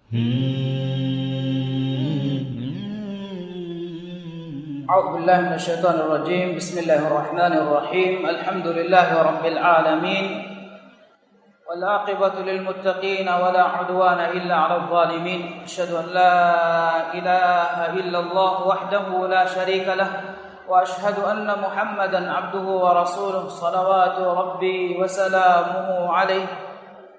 أعوذ بالله من الشيطان الرجيم. بسم الله الرحمن الرحيم. الحمد لله رب العالمين، والعاقبة للمتقين ولا عدوان إلا على الظالمين. أشهد أن لا إله إلا الله وحده لا شريك له، وأشهد أن محمدا عبده ورسوله، صلوات ربي وسلامه عليه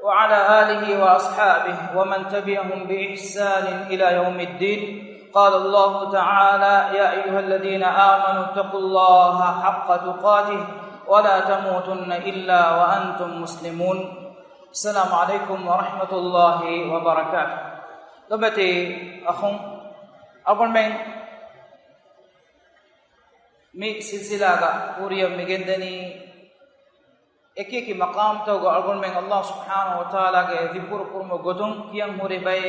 وعلى آله وأصحابه ومن تبعهم بإحسان إلى يوم الدين. قال الله تعالى: يا أيها الذين آمنوا اتقوا الله حق تقاته ولا تموتن إلا وأنتم مسلمون. السلام عليكم ورحمة الله وبركاته. لبتي أخون أقول من مي سلسلة پوريا مگندني एक मकाम तो अगुन में अल्लाह सुब्हानहु व तआला के जिक्र कुर्म गोदुम कियम होरे बे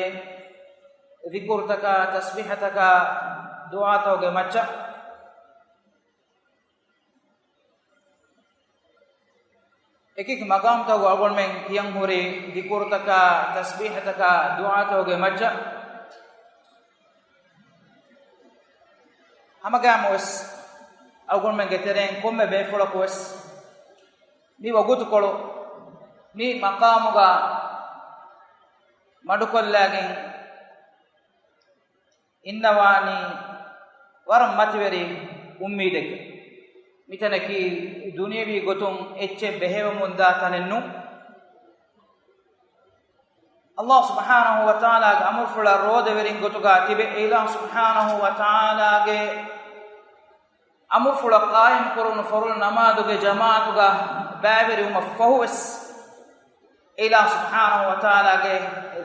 जिक्र तका तस्बीह तका दुआ तो गे मच्चा एक मकाम तो अगुन में कियम होरे जिक्र तका तस्बीह तका दुआ तो गे मच्चा हमगामोस अगुन में गेतेरें कोमे बेफुलकोस ni wagutukolo ni maqamuga madukollagen innawani waram mativeri ummidek mitanaki duniyavi gotum ecce behewa munda tanennu Allah subhanahu wa ta'ala ge amur fula rodeverin gotuga tibe ilah subhanahu wa ta'ala ge amur fula qaim kurun farul namaduge jamaatuga baabiri uma fahuwas ilah subhanahu wa ta'ala ge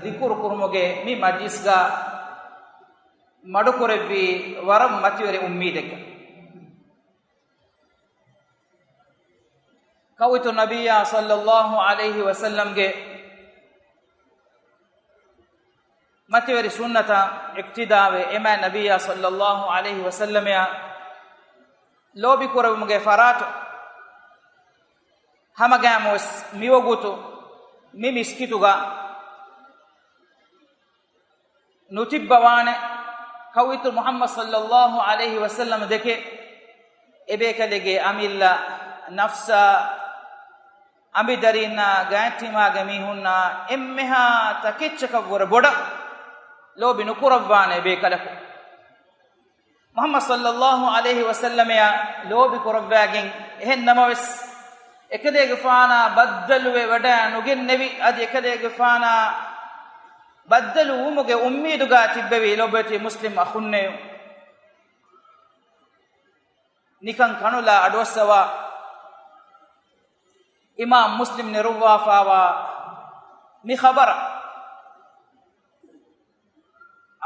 dhikr kurmuge mi majlis ga madukorevi waram mativeri ummideka kawitu nabiyya sallallahu alayhi wa sallam ge mativeri sunnata iqtidave ema nabiyya sallallahu alayhi wa sallam ya lobi kurumuge faratu hamagamos miwogutu mi miskituga nutibbawane kawitu Muhammad sallallahu alayhi wa sallam deke ebekalege amilla nafsa amidarina gatima gamihunna emmeha takechakavura boda lobi nukuravane ebekalaku Muhammad sallallahu alayhi wa sallam ya lobi kuravagin ehen namaves ekadege faana baddaluwe wada nugennevi adi ekadege faana baddalu umuge ummiduga tibbevi lobeti muslim akhunne nikan kanula adwasawa imam muslim ne ruwa fawa mi khabara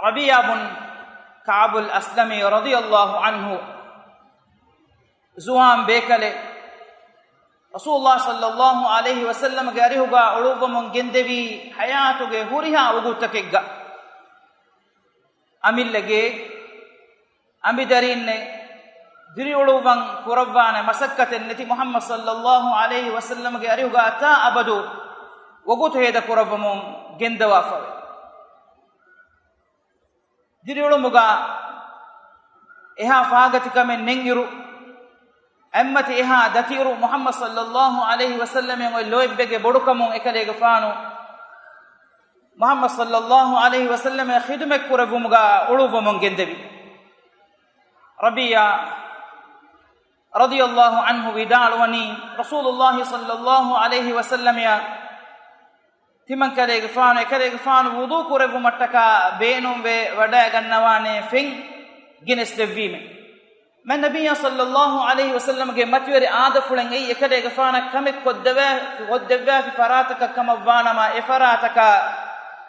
rabi'a bin ka'b al-aslami radiyallahu anhu zuham bekale Rasulullah sallallahu alayhi wa sallam ge arihuga uluvumun gendevi hayatuge huriha ugutakegga amillege amidarinne diri uluvan kuravane masakkaten neti Muhammad sallallahu alayhi wa sallam ge arihuga ata abadu ugutu heda kuravumun gendawa fawe diri ulumuga eha faagatikame nengiru ammati eha datiru Muhammad sallallahu alayhi wa sallam en loibbege bodukamun ekalege faanu Muhammad sallallahu alayhi wa sallam e khidme kuravumuga uluvumun gendevi Rabi'a radiyallahu anhu vidalwani Rasulullah sallallahu alayhi wa sallam ya timan kalege faanu wudu kuravumattaka beenum ve wada gannawane fen gines devime man nabiyya sallallahu alayhi wa sallam ge matveri aada fulen ei ekadege faana kamek koddeva fi farataka kamavana ma e farataka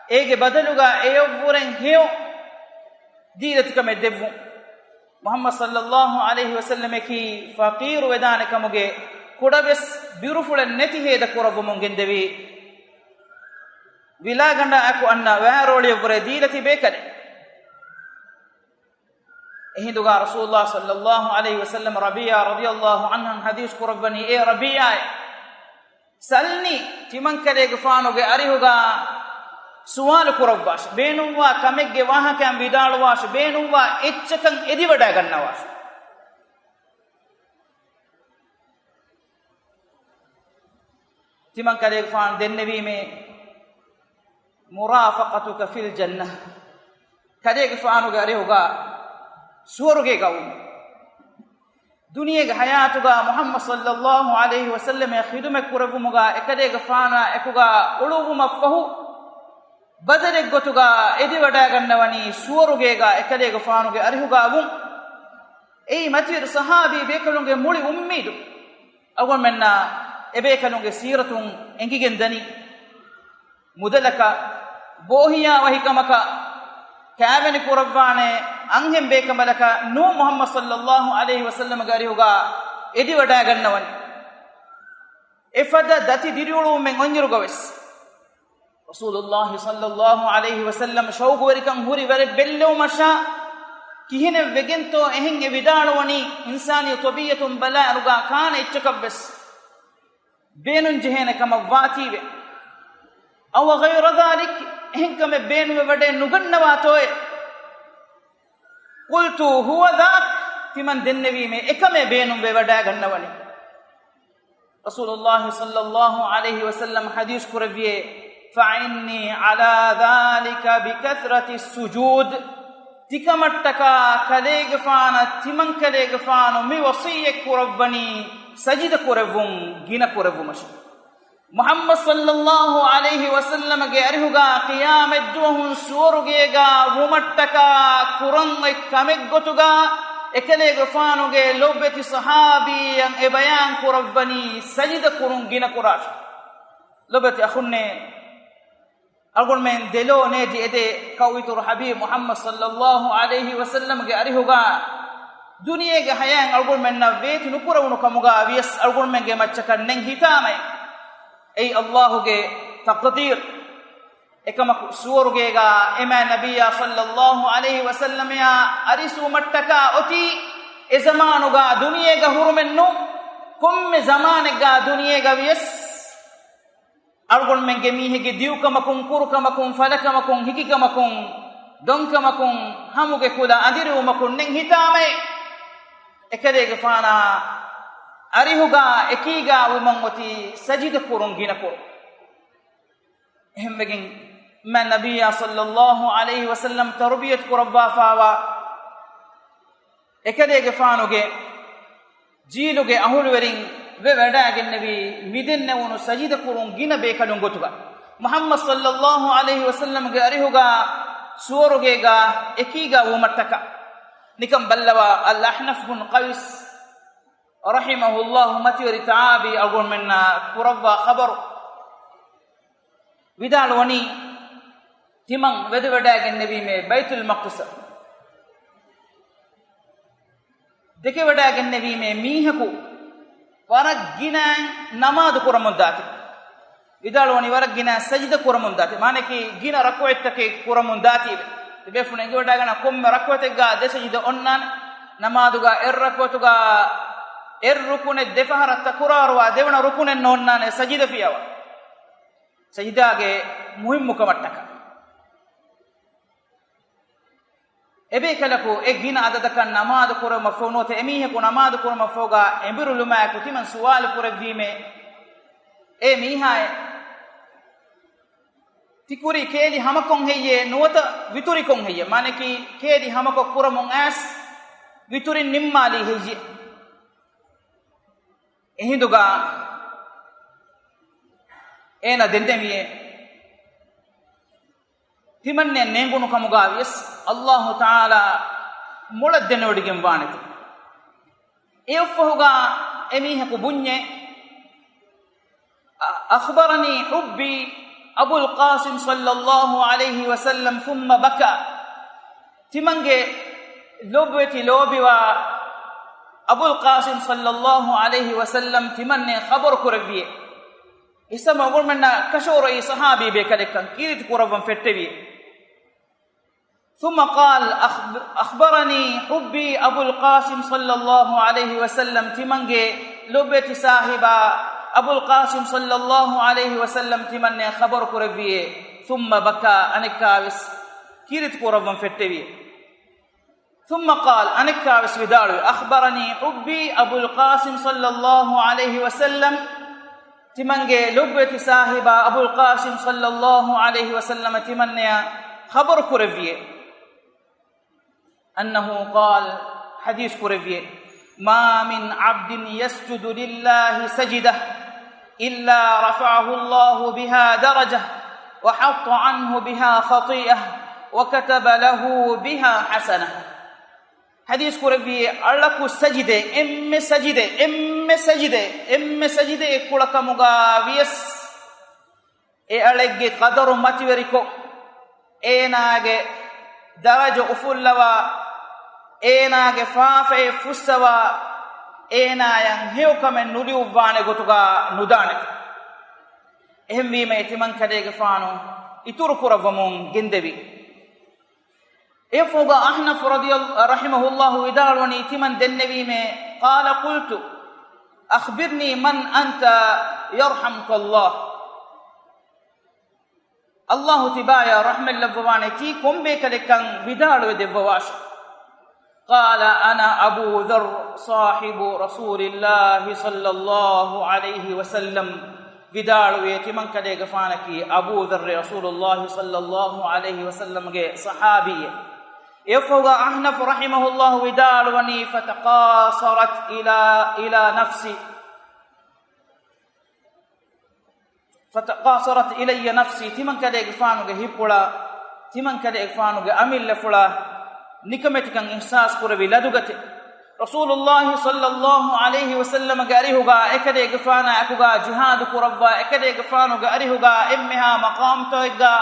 ege badaluga eyovvuren heo diilatika me devvu Muhammad sallallahu alayhi wa sallam ki faqir wedane kamuge kudaves birufulen neti heda kuravumun gendevi vilaganda aku anna waaroli evvure diilati bekade ehinduga Rasulullah sallallahu alayhi wa sallam Rabi'a radiyallahu anhu hadith kuravani e Rabi'a salni timan kalege faanuge arihuga suwal kurawwash beenuwa kamegge wahakam vidalwash beenuwa etchakan ediwada gannawash timan kale faan dennevi me murafaqatuka fil jannah kade faanu gare hoga suwaruge gawu duniyege hayatuga muhammad sallallahu alaihi wasallam ya khidume kurawumuga ekade faana ekuga uluvuma fahu badare gotuga edi wada gannawani suwarugega ekadega faanuge arihuga avun ei matir sahabi bekalunge muli ummidu agon menna ebekalunge siratun engigen dani mudalaka bohiya wahikamaka kaaveni kurawwane anhem bekamalaka nu muhammad sallallahu alaihi wasallam ga arihuga edi wada gannawani efada dati diriulu men onyirugaves Rasulullah sallallahu alaihi wasallam shauq werikan huri were bello masha kihine vegento ehenge vidalwani insani tabiyatun bala ruga kana ichkabes beenun jehene kama waatiwe aw ghayra dhalik ehenkame beenu wede nugannawa toy qultu huwa dhak timan dennevi me ekame beenu weda gannawani Rasulullah sallallahu alaihi wasallam hadith kuraviye فعني على ذلك بكثرة السجود تكمتك كليغ فانا تمن كليغ فانا مي وصيه كربني سجد كربون غنا كربمش محمد صلى الله عليه وسلم غيرهغا قيام الدوهن سورغيغا ومتك كرن كمغتوغا ekaleega faanuge lobbeti sahabiyan e bayan kurawani sajida kurun gina kurash lobbeti akhunne algon men delo neji ede kawitur habib muhammad sallallahu alaihi wasallam ge arihuga duniye ge hayan algon men na vetu nukurawunu kamuga wies algon men ge machakan nen hitame ay allah ge taqdir ekama suwaruge ga ema nabiyya sallallahu alaihi wasallam ya arisu mattaka oti e zamanu ga duniye ga hurumennu komme zamane ga duniye ga wies algon men ge mihege diukamakun kurukamakun falakamakun hikikamakun donkamakun hamuge kula adirumakun nen hitame ekadege fana arihuga ekiga umangoti sajida kurun ginako ehmegen man nabiyya sallallahu alaihi wasallam tarbiyat kurabba fawa ekadege fanuge jiluge ahulwerin ve wadagen nabi midenne wonu sajida kurun gina be kalun gotuga muhammad sallallahu alaihi wasallam ge arihuga suwaruge ga ekiga umattaka nikam ballawa al ahnaf bin qais rahimahullah matiri taabi agun minna kurabba khabar vidalwani timang wede wadagen nabi me baitul maqdis deke wadagen nabi me mihaku warak gina namaz kuramundati vidalwani warak gina sajda kuramundati mane ki gina rak'atake kuramundati be funenge wadagana komme rak'ate ga de sajda onnan namaduga rak'atuga rukune defaharat kurarwa devana rukune nonnane sajda fiyawa sajda ge muhimmu kamattaka ebe kalako e gina adadaka namaz kurama fonote emihe ko namaz kurama foga embiruluma ko timan suwal kuravime e mihae tikuri kedi hamakon heye nuwata vituri kon heye mane ki kedi hamako kuramon as vituri nimmali heye ehinduga ena dendemiye timanne nengunu kamuga yes allah taala muladdenodigen wanete efuga emihe ko bunye akhbarani hubbi أبو القاسم صلى الله عليه وسلم ثم بكى تمنجي لوبتي لوبي أبو القاسم صلى الله عليه وسلم تمني خبر كربيه اسم أقول منا كشوري صحابي بكذا كيرت كربان فتبي ثم قال أخبرني حبي أبو القاسم صلى الله عليه وسلم تمنجي لوبتي صاحبا أبو القاسم صلى الله عليه وسلم تمنى خبر كربيه ثم بكى أنكاوس كيرت كورفن فتوي ثم قال أنكاوس ودارو أخبرني حبي أبو القاسم صلى الله عليه وسلم تمنجي لبت صاحب أبو القاسم صلى الله عليه وسلم تمنيا خبر كرفيه أنه قال حديث كرفيه ما من عبد يسجد لله سجدة إلا رفعه الله بها درجة وحط عنه بها خطيئة وكتب له بها حسنة حديث كرفيه ألكو سجدة إم سجدة كلك مغاويس ألقى قدر متوريكو ناغي درجة أفلوا ناغي فافي فسوا نايان هيوكمن نوليو فاني غتوغا ندانك එහෙම වීම එතිමන් කඩේක ෆානෝ ඉතුරු කුරවමුන් ගෙන්දෙවි එෆෝග අහ්නෆ් රහිමහුල්ලාහු ඉදාලවනි ඉතිමන් දෙන්නවීමේ قال قلت أخبرني من أنت يرحمك الله الله تبايا رحمة الله تي كم بك لكن بدالو دبواش قال أنا أبو ذر صاحب رسول الله صلى الله عليه وسلم بدالو يتمن كديغ فانكي أبو ذر رسول الله صلى الله عليه وسلم صحابي يفوق أحنف رحمه الله بدالوني فتقاصرت إلى نفسي فتقاصرت إلي نفسي تمن كديغ فانوغ هيبولا تمن كديغ فانوغ أميل فلا نكمتكن إحساس كربي لدغت رسول الله صلى الله عليه وسلم غاريهوغا اكدي غفانا اكوغا جهاد كربا اكدي غفانوغا اريهوغا امها مقام تويغا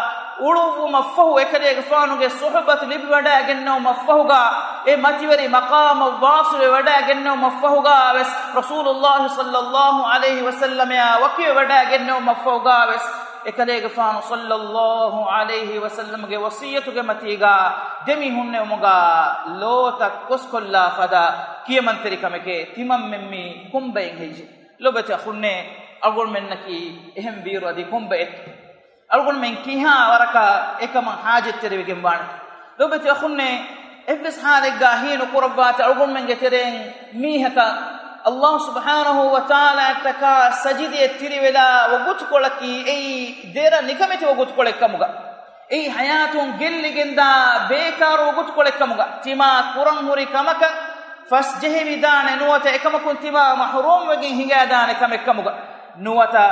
ಉಳುವು ಮಫಹು ಎಕಡೆಗೆ ಫಾನುಗೆ ಸುಹಬತ್ ಲಿಬ್ ವಡಾಗೆನ್ನೋ ಮಫಹುಗಾ ಎ ಮತಿವರಿ ಮಕಾಮ ವಾಸುವೆ ವಡಾಗೆನ್ನೋ ಮಫಹುಗಾ ವೆಸ್ ರಸೂಲುಲ್ಲಾಹಿ ಸಲ್ಲಲ್ಲಾಹು ಅಲೈಹಿ ವಸಲ್ಲಮ ಯಾ ವಕಿ ವಡಾಗೆನ್ನೋ ಮಫಹುಗಾ ವೆಸ್ ಎಕಡೆಗೆ ಫಾನು ಸಲ್ಲಲ್ಲಾಹು ಅಲೈಹಿ ವಸಲ್ಲಮ ಗೆ ವಸಿಯತುಗೆ ಮತಿಗಾ ದೆಮಿ ಹುನ್ನೆ ಮುಗಾ ಲೋತ ಕೊಸ್ಕೊಲ್ಲಾ ಫದಾ ಕಿಯಮಂತರಿ ಕಮಕೆ ತಿಮಂ ಮೆಮ್ಮಿ ಕುಂಬೈ ಹೆಜಿ ಲೊಬತ ಹುನ್ನೆ ಅಗುಲ್ ಮೆನ್ನಕಿ ಎಹಂ ವೀರು ಅದಿ Kumble algon men kiha waraka ekama hajat terewegen wan lobati akhunne eflis halega hinu qurbat algon men geteren mihaka allah subhanahu wa taala taka sajidi tirivela wogut kolaki ei dera nikameti wogut kolekamuga ei hayatun gelligenda bekar wogut kolekamuga tima quran huri kamaka fas jehevi dane nuwata ekamakun tima mahrum wegen hinga dane kamekamuga nuwata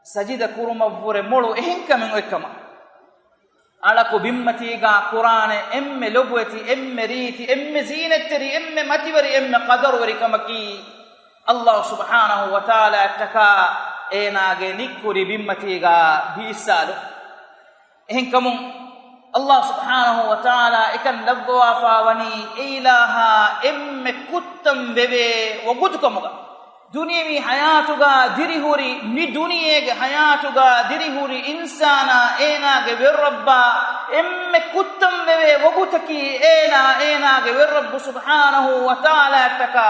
sajida kurumavvure molu ehinkamen ekkama alaku bimmatiga qur'ane emme lobwati emme riti emme zinetteri emme mativari emme qadarwari kamaki allah subhanahu wa ta'ala attaka enage nikkuri bimmatiga bisalu ehinkamun allah subhanahu wa ta'ala ikan labwa fawani ilaha emme kuttam bebe wagutukamuga दुनियावी हयातुगा दिरिहुरी नि दुनियेगे हयातुगा दिरिहुरी इंसाना एनागे विरब्बा एम्मे कुत्तम वेवे वगुतकी एनागे विरब्ब सुब्हानहु व तआला तका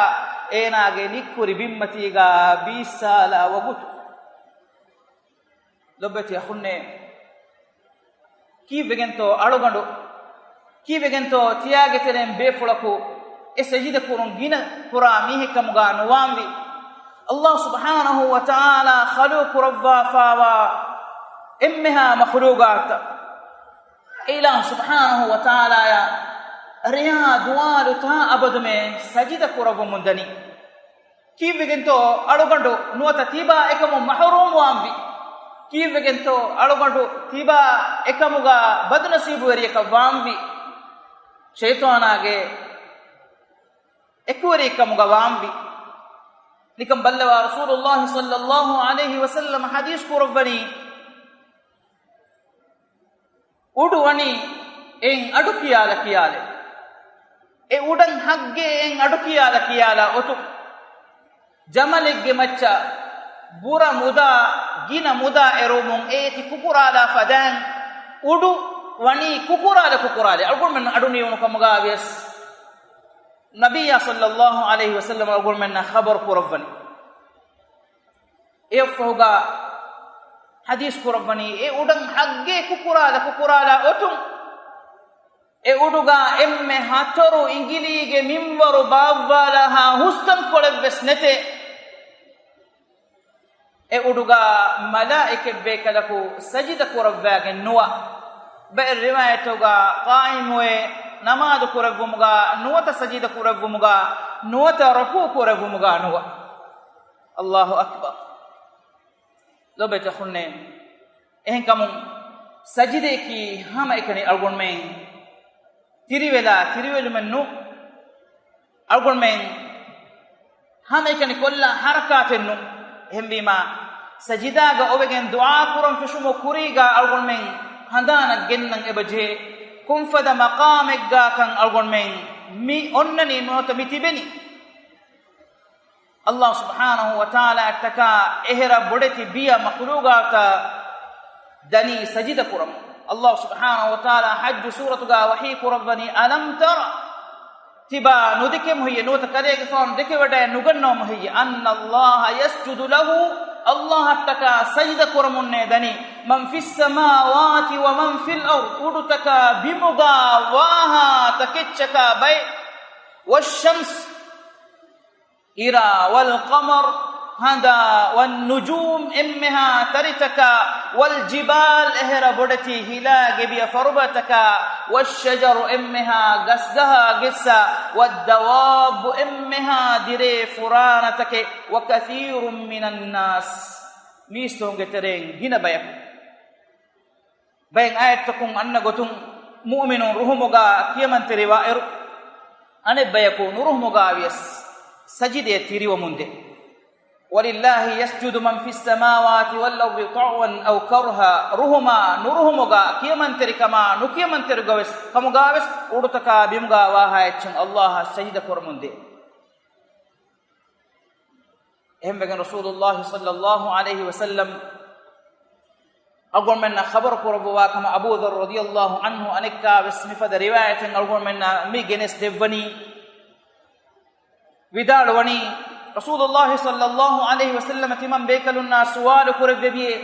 एनागे निकुरी बिम्मतीगा 20 साला वगुत लब्बति अखुन्ने की वेगेंतो अळुगंडु की वेगेंतो तियागे तेरें बेफुळಕು ए सजीदा कुरुं गिना पुरा मीहिकमुगा नुवांवी الله سبحانه وتعالى خلق ربا فاوا امها مخلوقات اله سبحانه وتعالى يا ريا دوال تا ابد में सजिदा कुरव मुंदनी कीवेगेंतो अळुगंडु नुवता तीबा एकम महरूम वांवी कीवेगेंतो अळुगंडु तीबा एकमुगा बदनसीबु वरियक वांवी शैतानागे एकवरि एकमुगा वांवी निकम बल्लवा रसूलुल्लाह सल्लल्लाहु अलैहि वसल्लम हदीस कुरवनी उडुवनी एं अडुकियाला कियाले ए उडन हग्गे एं अडुकियाला कियाला ओतु जमलेग्गे मच्चा बुरा मुदा गिना मुदा एरोमुं एति कुकुराला फदान उडु वनी कुकुराले अगुन मन अडुनी उनु कमगावियस नबिया सल्लल्लाहु अलैहि वसल्लम अगुल में खबर कुरवनी एफ होगा hadis kurabani e udan hagge kukurala otum e uduga emme hatoru ingilige minwaru bawwala ha hustan kolebes nete e uduga malaike be kalaku sajida kurabwagen nuwa be riwayatoga qaimwe namaz kurabumuga nuwata sajida kurabumuga nuwata ruku kurabumuga nuwa Allahu akbar lobeta khunne ehen kamun sajide ki hama ekani algon men tiriwelu mennu algon men hama ekani kolla harakatennu hembima sajida ga obegen dua kuram fishumo kuriga algon men handana gennan ebaje kumfada maqameg ga kan algon men mi onnani nota mitibeni Allah subhanahu wa ta'ala attaka ehra bodeti biya makhluqata dani sajida kuram Allah subhanahu wa ta'ala hajj suratuga wahi kurabani alam tara tiba nudikem hoye nota karege fon deke wada nugannom hoye anna Allah yasjudu lahu Allah attaka sajida kuramunne dani man fis samawati wa man fil ard udutaka bimuga waha takechaka bay wash-shams إرى والقمر هذا والنجوم إمها ترتك والجبال إهر بدتي هلاك بيا فربتك والشجر إمها قسدها قسا والدواب إمها دري فرانتك وكثير من الناس ميستون قترين هنا بيك بين آياتكم أن قتم مؤمن رحمك كيمن تروائر أن بيكون رحمك ويس سجده تيري ومنده ولله يسجد من في السماوات والأرض طوعا أو كرها رهما نرهمغا كيمن تركما نكيمن ترغوس كمغاوس ودتكا بيمغا واهايچن الله سجده كرمنده اهم بين رسول الله صلى الله عليه وسلم اقول من خبر قربوا كما ابو ذر رضي الله عنه انك باسم فد روايه اقول من مي جنس دبني vidalwani rasulullah sallallahu alaihi wasallam timam bekalunna suwal kurabbiye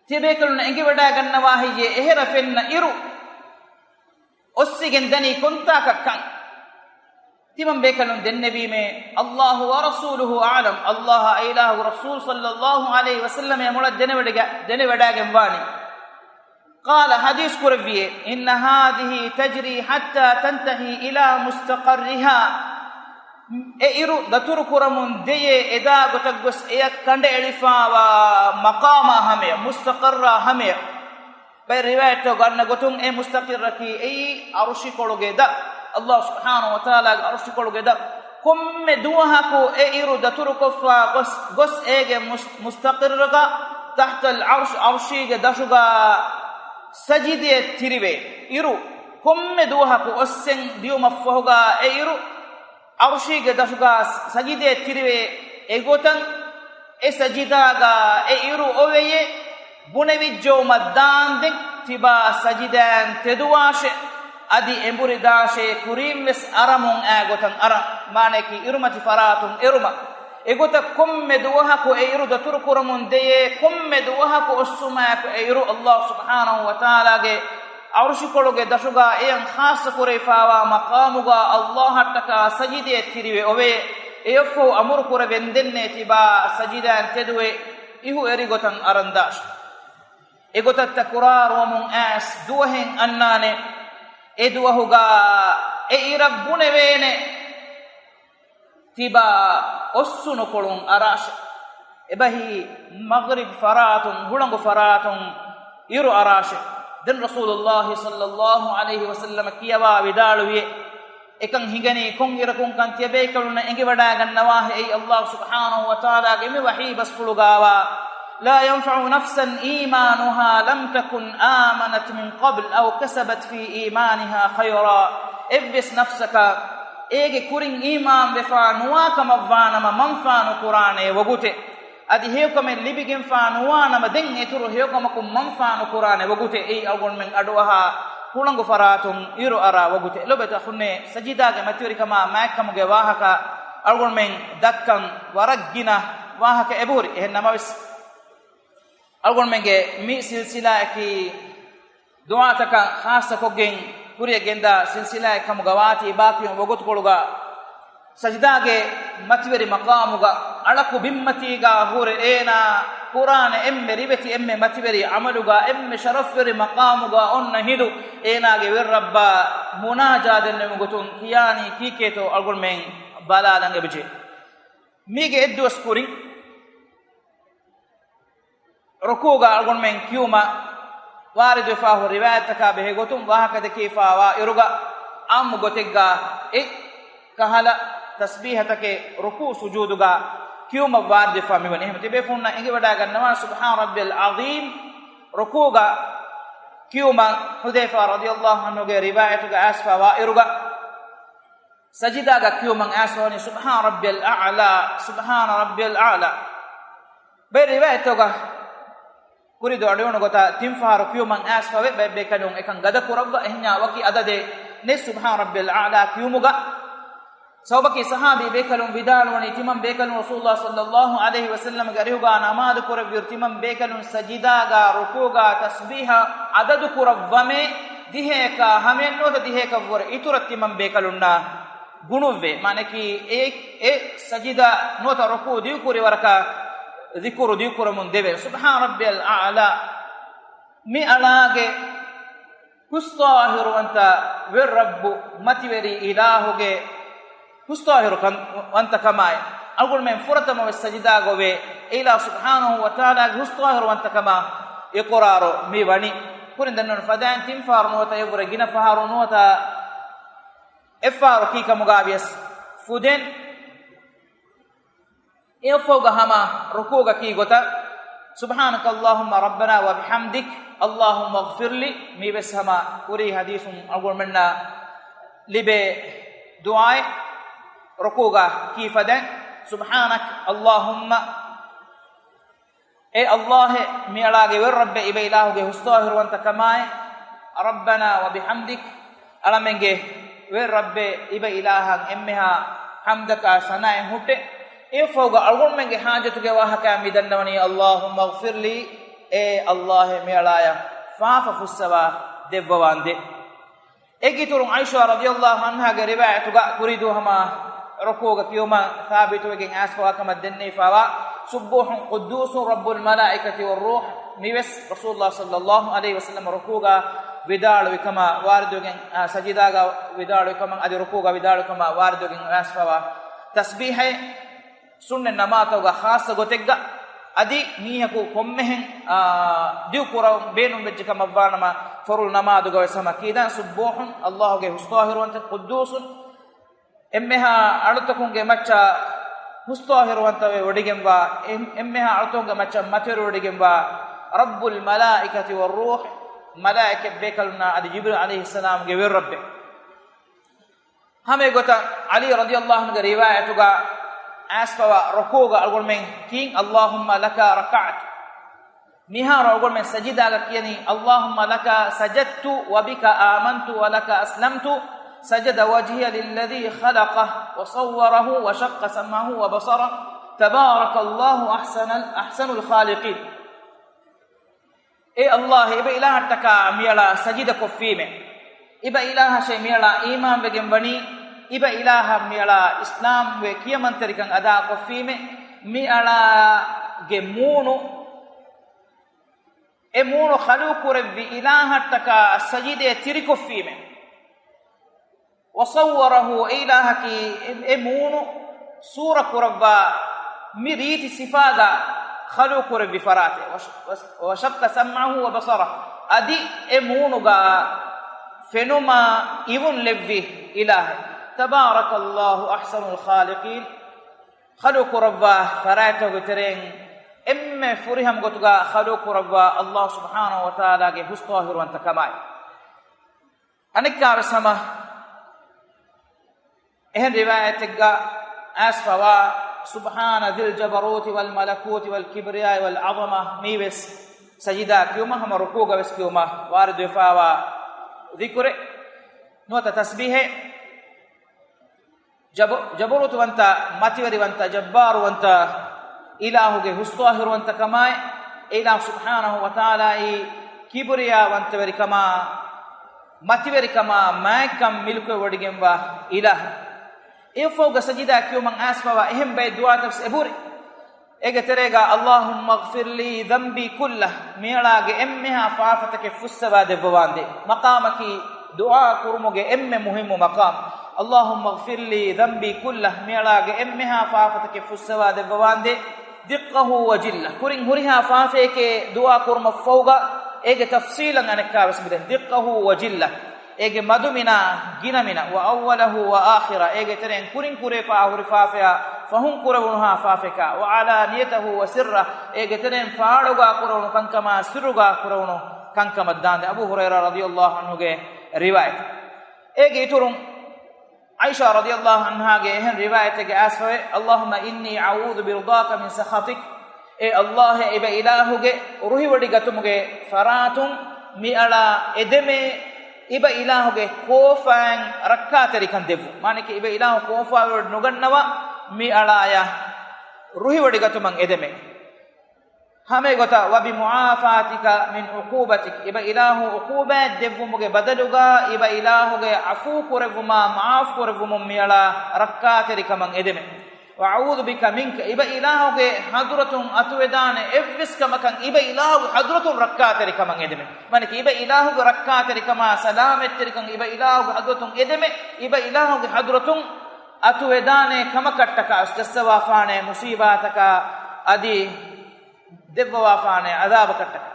tibekalunna engi wada gannawa hiye ehera fenna iru ossigen dani konta kakkan timam bekalun dennabi me allah wa rasuluhu a'lam allah ilahu rasul sallallahu alaihi wasallam ya mulad dene wada gemwani قال حديث كربيه إن هذه تجري حتى تنتهي إلى مستقرها إيرو دتور كرمون ديه إذا قتقص إيا كند إلفا ومقاما همي مستقرة همي برواية قرن قتون إيه مستقرة كي إيه أرشي كولوغي دا الله سبحانه وتعالى أرشي كولوغي دا كم دوها كو إيرو دتور كفا قص إيه مستقرة تحت العرش أرشي دشوغا sajide tiriwe iru komme duha ko ossen diu maffoga e iru arshige dashuga sajide tiriwe e gotan e sajidaga e iru oveye bunevijjo maddande tiba sajidan teduwashe adi emburi dashe kurimmes aramun a gotan ara maneki irumati faratun iruma egota komme duha ko eiru da turkuramun deye komme duha ko osuma ko eiru Allah subhanahu wa ta'ala ge arshi kologe dashuga eyan khas kore fawa maqamuga Allah hattaka sajide tiriwe ove eyofo amur kore bendenne tiba sajidan tedwe ihu erigotan arandash egota takurar wa mun as duhen annane eduhuga eirabbune wene tiba ossuno kolun arash ebahi maghrib faratun hulango faratun iru arash den rasulullah sallallahu alaihi wasallam kiyawa vidaluye ekan higani kongira kun kan tiebe kaluna engi wada gannawa ei Allah subhanahu wa ta'ala gemi wahi basfulugawa la yanfa'u nafsan imanuha lam takun amanat min qabl aw kasabat fi imaniha khayra ibs nafsaka ege kurin iman befa nuwa kama vana ma manfanu qur'ane wagute adi hekome libigin fa nuwa nama den eturu hekoma kum manfanu qur'ane wagute ei algon men adwaha kulango faratun iru ara wagute lobeta khunne sajida ge maturi kama makam ge wahaka algon men dakkan waragina wahaka eburi ehen namavis algon menge mi silsila ki du'a taka khassa kogen kuriya genda silsila kam gawati baqi wogot koluga sajidage mativeri maqamuga alaku bimmatiga hure ena Quran emme ribeti emme mativeri amaluga emme sharaferi maqamuga onna hidu enage wer rabba munajaden mugutun kiyani kiketo algon men balalange bije mige eddu skuri rukuga algon men kiuma warid fa hu riwayat ka be gotum wahaka de kifa wa iruga am gotegga e kahala tasbihatake ruku sujuduga kiuma warid fa mi woni hemte be funna inge wada gannawa subhan rabbil azim rukuga kiuma hudayfa radiyallahu anhu ge riwayatu ga asfa wa iruga sajida ga kiuma asfa ni subhan rabbil a'la be riwayatu ga kuri do adonu gota timfaru kiuman asfawe bebbe kanun ekan gada kurabba ehnya waki adade ne subhan rabbil a'la kiumuga sawbaki sahabi bekalun vidaluni timam bekalun rasulullah sallallahu alaihi wasallam garihuga namaz kurabir timam bekalun sajida ga rukuga tasbiha adadu kurabwame diheka hamenno diheka vor iturat timam bekalunna gunuve manaki e sajida nota ruku di kuri waraka ذكر من دبر سبحان ربي الأعلى مي ألاغي كستاهر وانت والرب متوري إلهه كستاهر وانت كماي أقول من فرطة ما بالسجداء قوي إله سبحانه وتعالى كستاهر وانت كما إقرار مي بني كورن دنون فدان تنفار نوتا يفر جنا فهار نوتا إفار كيكا مغابيس فودين يفوق هما ركوعك كي غتا سبحانك اللهم ربنا وبحمدك اللهم اغفر لي مي بس هما كوري حديث اقول منا لبي دعاء ركوعك كي فدان سبحانك اللهم اي الله مي الاغي ورب ابي الهه هستاهر وانت كما ربنا وبحمدك علمنگه ورب ابي الهه امها حمدك ثناء هوته إفوجا أقول من حاجة جواها كامدن وني اللهم اغفر لي الله ميلايا فاف فسوا دبواندي إجي ترون عائشة رضي الله عنها قريبا تجا كريدوهما ركوعا كيوما ثابت وجين أسفوا كما الدنيا فوا سبوح قدوس رب الملائكة والروح ميوس رسول الله صلى الله عليه وسلم ركوعا vidal kama wardu gen sajida ga vidal kama adi rukuga vidal kama wardu gen asfawa tasbih sunne namata ga khas gotegga adi mihaku kommehen diu kuraw benum vejje kama banama farul namadu ga sama kidan subuhun allah ge hustahir wa qudusun emmeha alutakun ge macha hustahir wa tawe wodigemba emmeha alutakun ge macha materu wodigemba rabbul malaikati war ruh malaika bekalna adi jibril alayhi salam ge wer rabbe hame gota ali radiyallahu anhu ge riwayatu ga asfawa rukuga algol men king allahumma laka rak'at mihara algol men sajida ga kiyani allahumma laka sajadtu wa bika amantu wa laka aslamtu sajada wajhiya lilladhi khalaqahu wa sawwarahu wa shaqqa samahu wa basara tabarakallahu ahsanul khaliqin e allah iba ilaha taka miyala sajida ko fime iba ilaha shay miyala iman vegen bani iba ilaha miala islam we kiyamantarikan ada ko fime miala ge munu e munu khalu kurbi ilaha taka sajide tiriko fime wa sawwarahu ilaha ki e munu sura kurba miriti sifaga khalu kurbi farate wa shaqqa sam'ahu wa basara adi e munu ga fenuma ivun levvi ilaha تبارك الله أحسن الخالقين خلق ربا فراته بترين إما فرهم قطغا خلق ربا الله سبحانه وتعالى هستاهر وانت كماي أنك بسما إهن روايتك أسفوا سبحان ذي الجبروت والملكوت والكبرياء والعظمة ميبس سجداك يوما هم ركوغا بس يوما وارد فاوا ذكر نوت تسبيح جبروت وانت ماتيوري وانت جبار وانت ilahuge hustahirwanta kamay ilah subhanahu wa ta'ala i kibriya wantaveri kama mativeri kama maikam milku wodigemwa ilah ifoga sajida kiyuman asfawa ehem bay du'a tafs eburi ege terega allahumma ighfir li dhanbi kullah mi'alage emmeha faafatake fussaba devwande maqamaki du'a kurmuge emme muhimmu maqam allahumma ighfir li dhanbi kullah mi'alage emmeha faafatake fussaba devwande diqqahu wa jillah kurin huriha faafeke du'a kurma fawga ege tafsilan anaka bismillah diqqahu wa jillah ege madumina ginamina wa awwalahu wa akhira ege teren kurin kure fa huri faafea fahum kurawunha faafeka wa alaniyatahu wa sirra ege teren faaduga kurawunu kankama sirruga kurawunu kankama dande abu hurairah radhiyallahu anhu ge riwayat ege iturun aisha radhiyallahu anha ge hen riwayat ge asfawe allahumma inni a'udhu biridaka min sakhatik e allah iba ilahuge ruhi wadi gatumuge faratun mi ala edeme iba ilahuge kofan rakkateri kan devu manike iba ilahu kofa wad nugannawa mi alaya ruhi wadi gatumang edeme hame gota wa bi muafatika min uqubatik iba ilahu uquba devu muge badaluga iba ilahuge afu kurevuma maaf kurevum mi ala rakkateri kamang edeme wa a'udhu bika minka iba ilahuge hadratun atwedane evvis kamakan iba ilahu hadratun rakkateri kamang edeme manike iba ilahu rakkateri kama salametteri kan iba ilahu hadratun edeme iba ilahu hadratun atwedane kamakattaka astaswa faane musibataka adi devwa faane adab kattaka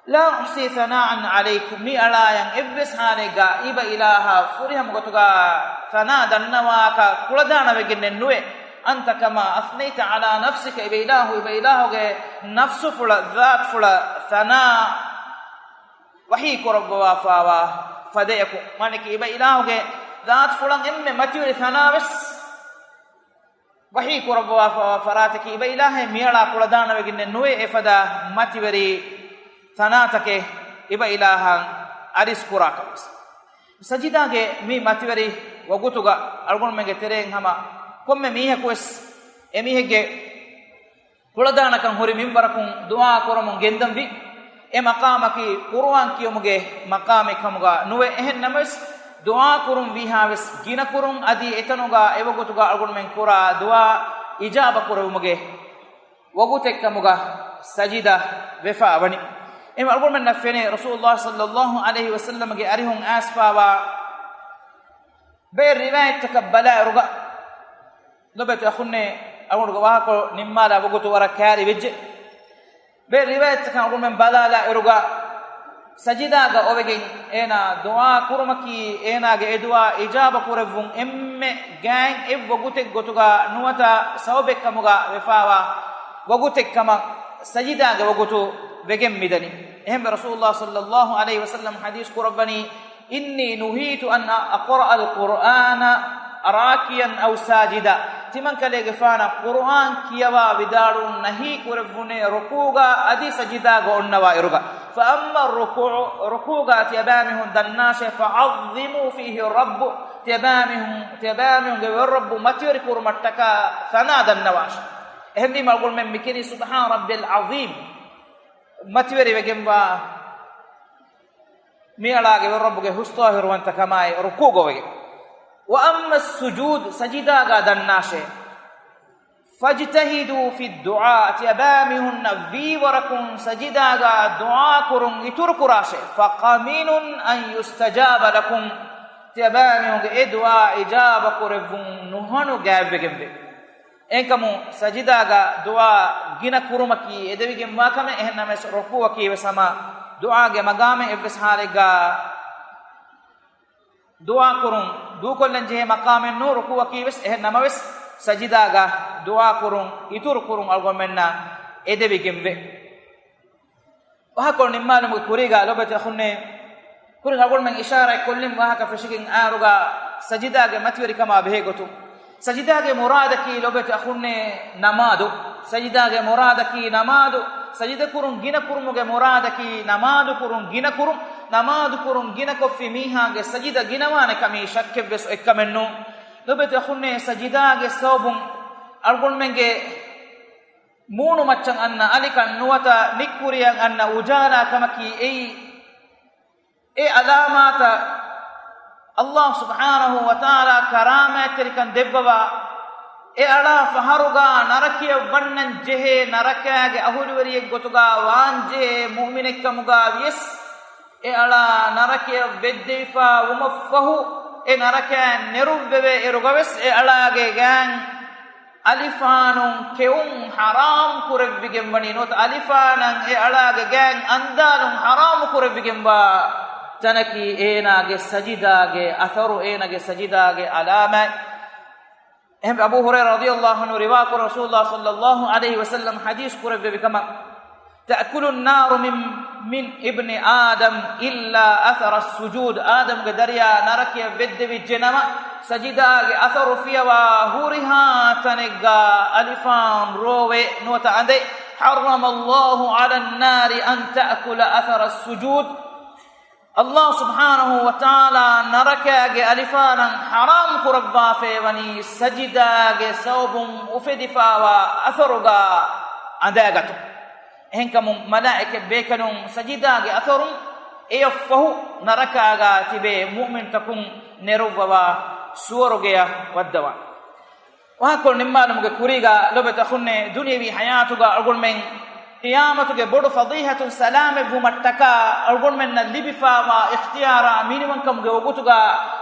la uhsi thana'an alaykum mi alayan evvis hanega iba ilaha furiham gotuga thana dannawaka kuladana wegenne nuwe anta kama asnaita ala nafsika iba ilahu ge nafsu fula dhat fula thana wahi korabwa fawa fadeku maniki iba ilahu ge dhat fulan emme matiwri thana wes wahi korabwa fawa faratiki iba ilahe miala kuladana weginne nuwe efada matiwri thana take iba ilahan aris kuraka sajida ge mi matiwri wagutuga algon menge tereng hama komme mihe kues emihege kuladana kan hori minbarakun du'a koramun gendam vi e maqamaki qur'an kiyumuge maqame kamuga nuwe ehen namas du'a kurum vi haves gina kurum adi etanuga ewagotuga algon men kura du'a ijaba kurumuge wagutek kamuga sajida vefa wani em algon men nafene rasulullah sallallahu alaihi wasallam ge arihun asfawa be riwayat takabbala ruga lobet akhunne awon go wa ko nimmala bogoto wara kaari wejje be riwayat kan men balala eruga sajida ga ovegen ena du'a kurumaki ena ge edwa ijaba kurevun emme gang e bogote gotuga nuwata sawbe kamuga wefawa bogote kama sajida ga bogoto wegen midani ehem rasulullah sallallahu alaihi wasallam hadith qurabani inni nuhitu an aqra al-qur'ana rakiyan aw sajida timan kale gefana qur'an kiyawa vidarun nahi kurevune rukuga adi sajida go onnawa iruga fa amma rukuga tiyabamihun dannashe fa'azzimu fihi rabb tiyabamihun ge rabb matir kurmattaka sana dannawash ehndi malgol men mikini subhan rabbil azim mativeri wegemba miala ge rabb ge hustahir wanta kamai rukugo wege wa amma as-sujud sajida ga dannashe fajtahidu fi ad-du'a tiyabamihun vi warakun sajida ga du'a kurun itur kurashe faqaminun an yustajaba lakum tiyabamihun ge du'a ijaba kurevun nuhanu gavegembe enkamu sajida ga du'a gina kurumaki edevige makame ehnames rukuwaki wesama du'a ge magame evs halega du'a kurun du kollen je maqamen nur rukuwaki wes ehnamawes sajida ga du'a kurun itur kurun algomenna edebi gembe wa ko nimmalum kuriga lobete khunne kurin algon men ishara kollim wa ka fashigin aruga sajida ga matwiri kama behegotu sajida ga muradaki lobete khunne namadu sajida ga muradaki namadu sajida kurun gina kurumuge muradaki namadu kurun gina kurum namadu kurun gina kofi miha ge sajida ginawane kami shakke bes ekamennu lobete khunne sajida ge sobun algon menge ಮೂಣು ಮಚ್ಚಂ ಅನ್ನ ಅಲಿಕನ್ ನುವತ ನಿಕ್ಕುರಿಯಂ ಅನ್ನ ಉಜಾಲ ಕಮಕಿ ಎ ಅಲಾಮಾತ ಅಲ್ಲಾಹ್ ಸುಬ್ಹಾನಹು ವ ತಆಲಾ ಕರಾಮತರಿಕನ್ ದೆಬ್ಬವ ಎ ಅಳಾ ಫಹರುಗಾ ನರಕಿಯ ವಣ್ಣನ್ ಜೆಹೆ ನರಕಾಗೆ ಅಹುಲುವರಿಯ ಗೊತುಗಾ ವಾಂಜೆ ಮುಮಿನೆಕ್ಕಮುಗಾ ವಿಯಸ್ ಎ ಅಳಾ ನರಕಿಯ ವೆದ್ದೈಫಾ ಉಮಫಹು ಎ ನರಕ ನೆರುವ್ವೆವೆ ಎರುಗವೆಸ್ ಎ ಅಳಾಗೆ ಗ್ಯಾಂಗ್ ಅಲಿಫಾನುಂ ಕೆವುಂ ಹರಾಮ್ ಕುರವ್ವಿಗೆಂಬನಿ ನೋತ ಅಲಿಫಾನಂ ಎ ಅಳಾಗೆ ಗ್ಯಾಂಗ್ ಅಂದಾನುಂ ಹರಾಮ್ ಕುರವ್ವಿಗೆಂಬ ತನಕಿ ಏನಾಗೆ ಸಜಿದಾಗೆ ಅಥರು ಏನಾಗೆ ಸಜಿದಾಗೆ ಅಲಾಮೆ ಅಬೂ ಹುರೈರಾ ರದಿಯಲ್ಲಾಹು ಅನ್ಹು ರಿವಾಯತ್ ರಸೂಲುಲ್ಲಾಹ ಸಲ್ಲಲ್ಲಾಹು ಅಲೈಹಿ ವಸಲ್ಲಂ ಹದೀಸ್ ಕುರವ್ವೆ ಕಮ تأكل النار من ابن آدم إلا أثر السجود آدم قدريا نركي بد بالجنم سجدا أثر فيها هورها تنقى ألفان روي نوت عندي حرم الله على النار أن تأكل أثر السجود الله سبحانه وتعالى نركي ألفانا حرام كربا فيوني سجدا صوب وفدفا وأثرها عندي henkamu malaike bekanum sajidage atharum eyafahu narakaga tibe mu'min takum neruwa suwarugeya waddawa wahakol nimmalumuge kuriga lobeta khunne dunyawi hayatuga argulmen qiyamatuge bodu fadihatun salame gumattaka argulmen na libifawa ikhtiyara minimum kamuge ogutuga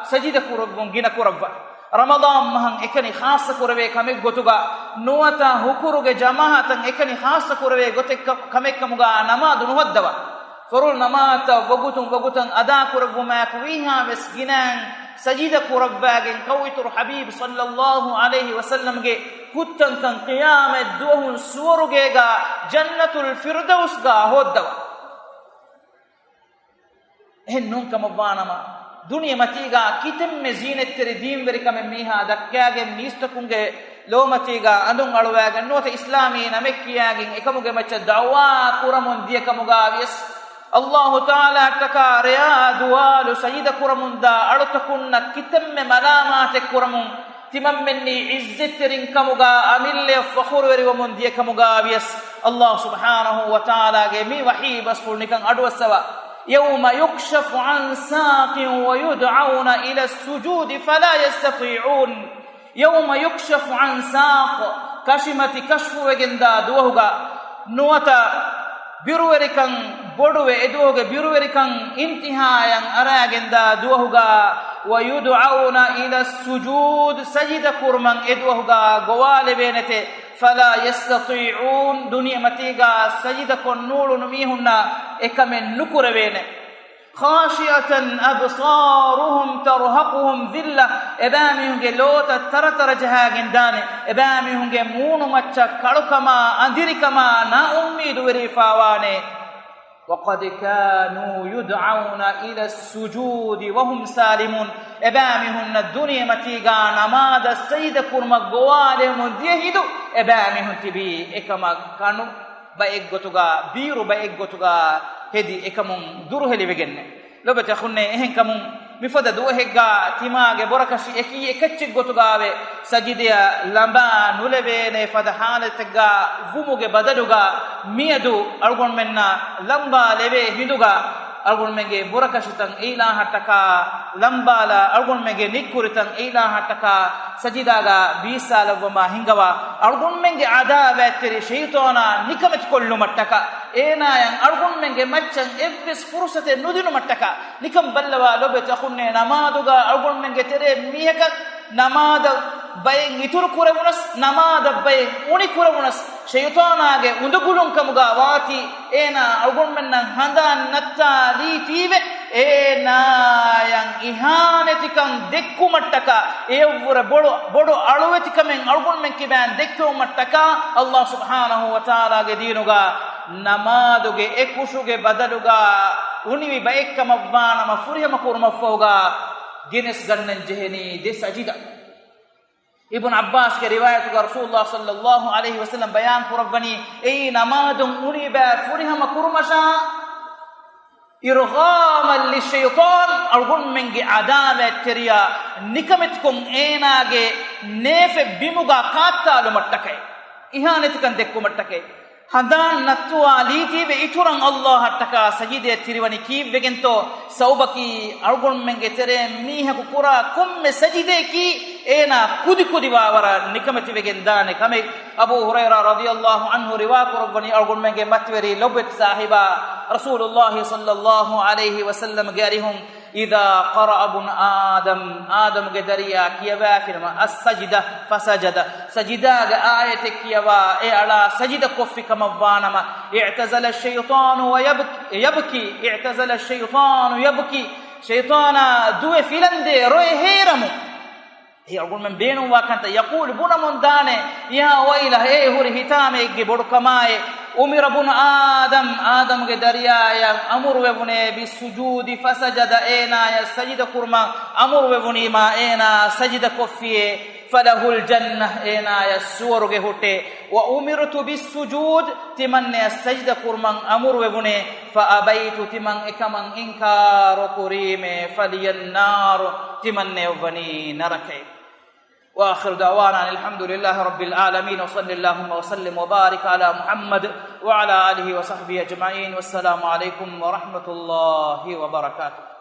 sajida kurubun gina kurabba رمضان مهن ekani khassa kurave kamek gotuga nuwata hukuruge jamahatan ekani khassa kurave gotek kamek kamuga namaz nuwaddawa farul namata wagutun ada kurabuma kuwiha mesginan sajida kurabbagen kawitur habib sallallahu alaihi wasallam ge kuttan kan qiyamat duhun suwaruge ga jannatul firdaus ga hoddawa hennun kamwanama दुनिया मतीगा कितम में जीनत तेरे दीन वेरिकम मीहा दक्कागे मीस्तकुंगे लो मतीगा अंदुं अळवागे नोते इस्लामी नमेक्कियागे एकमुगे मच्च दवा कुरमुन दिय कमुगा विस अल्लाह ताला तका रियाद वालु सय्यद कुरमुंदा अळतकुन्न कितम में मलामाते कुरमुन तिमम्मन्नी इज्जत तेरिन कमुगा अमिल्ले फखुर वेरि वमुन दिय कमुगा विस अल्लाह सुब्हानहु व ताला गे मी वही बसफुल निकं अडवसवा يوم يكشف عن ساق ويدعون إلى السجود فلا يستطيعون يوم يكشف عن ساق كشمة كشف وجندا دوهغا نوتا بيرويركن بودوه ادوهغا بيرويركن انتهايا اراجندا دوهغا ويدعون إلى السجود سجد كرمن ادوهغا غوال بينته فلا يستطيعون دنيا متيغا سجد كنول نميهن اكمن نكربين خاشعة أبصارهم ترهقهم ذلة إبامهم لوتا ترتر جهاجن داني إبامهم مون مچا كړكما أندركما نا أميد وريفاواني وقد كانوا يدعون إلى السجود وهم سالمون إبامهم الدنيا متيغا نماد السيد كرما غوالهم ديهدو إبامهم تبي إكما كانوا بأيغتوغا بيرو بأيغتوغا hedi ekamun duruheli wegenne lobete khunne ehen kamun mifada duhegga timage borakashi eki ekacche gotugawe sajidiya lamba nulebene fada halatega vumuge badaluga miedu algon menna lamba leve hinduga algon menge borakashitan ila hataka lambala algon menge nikkuritan ila hataka sajidaga bisalawma hingawa algon menge adawatteri shaytana nikamet kollu mattaka ඒනායන් අල්ගොන් මෙන්ගේ මච්චන් එව්ස් ෆුර්සතේ නුදිනු මට්ටක නිකම් බල්ලවා ලොබෙත khunne නමාදුගා අල්ගොන් මෙන්ගේ තෙරේ මියක නමාද බයෙන් ඉතුරු කුරමුනස් නමාද බයෙන් උනි කුරමුනස් ෂයතානාගේ උඳුගුලුන් කමුගා වාති ඒනා අල්ගොන් මෙන්නන් හඳන් නත්තා දීතිවේ ඒනායන් ඉහානතිකම් දෙක්කු මට්ටක ඒවර බොඩු අලුවෙතිකමෙන් අල්ගොන් මෙන් කිබෑන් දෙක්කු මට්ටක අල්ලාහ් සුබ්හානහු වතාලාගේ දීනුගා namaduge ekushuge badaluga univi baekkama vanama furiyama kurma foga gines gannan jeheni de sajida ibn abbas ke riwayat ga rasulullah sallallahu alaihi wasallam bayan kurabani ei namadum uniba furiyama kurmasha irghaman lishaytan argun mengi adama teriya nikametkum enage nefe bimuga qattalu mattakai ihanetikan dekkumattake hadan nattuwa liitive ituran Allah hattaka sajide tirivani kiivvegento saubaki algon menge tere mihaku kura komme sajide ki ena kudi wawara nikamati vegen dane kame Abu Hurairah radhiyallahu anhu riwa kurvani algon menge matveri lobet sahiba Rasulullah sallallahu alaihi wasallam garihum idha qara ibn adam gedariya kiyawa firma as-sajda fasajada sajida ga ayate kiyawa e ala sajida koffi kamawanama i'tazala ash-shaytanu wa yabki shaytana duwe filande roe heramu يقول من بينهم وكانت يقول بنا من دانه يا ويله ايه هو هتامه گبڑ کمائے امر ابن آدم کے دریا یا امر وبنے بالسجود فسجد اینا یا سجد قرما امر وبنی ما اینا سجد کفیے فله الجنه اینا یا سور کے ہوتے وامرت بالسجود تمن سجد قرما امر وبنے فابيت تمن اكمن انکار کریم فلی النار تمن وبنی نرکے وآخر دعوانا الحمد لله رب العالمين وصلى اللهم وسلم وبارك على محمد وعلى آله وصحبه أجمعين والسلام عليكم ورحمة الله وبركاته.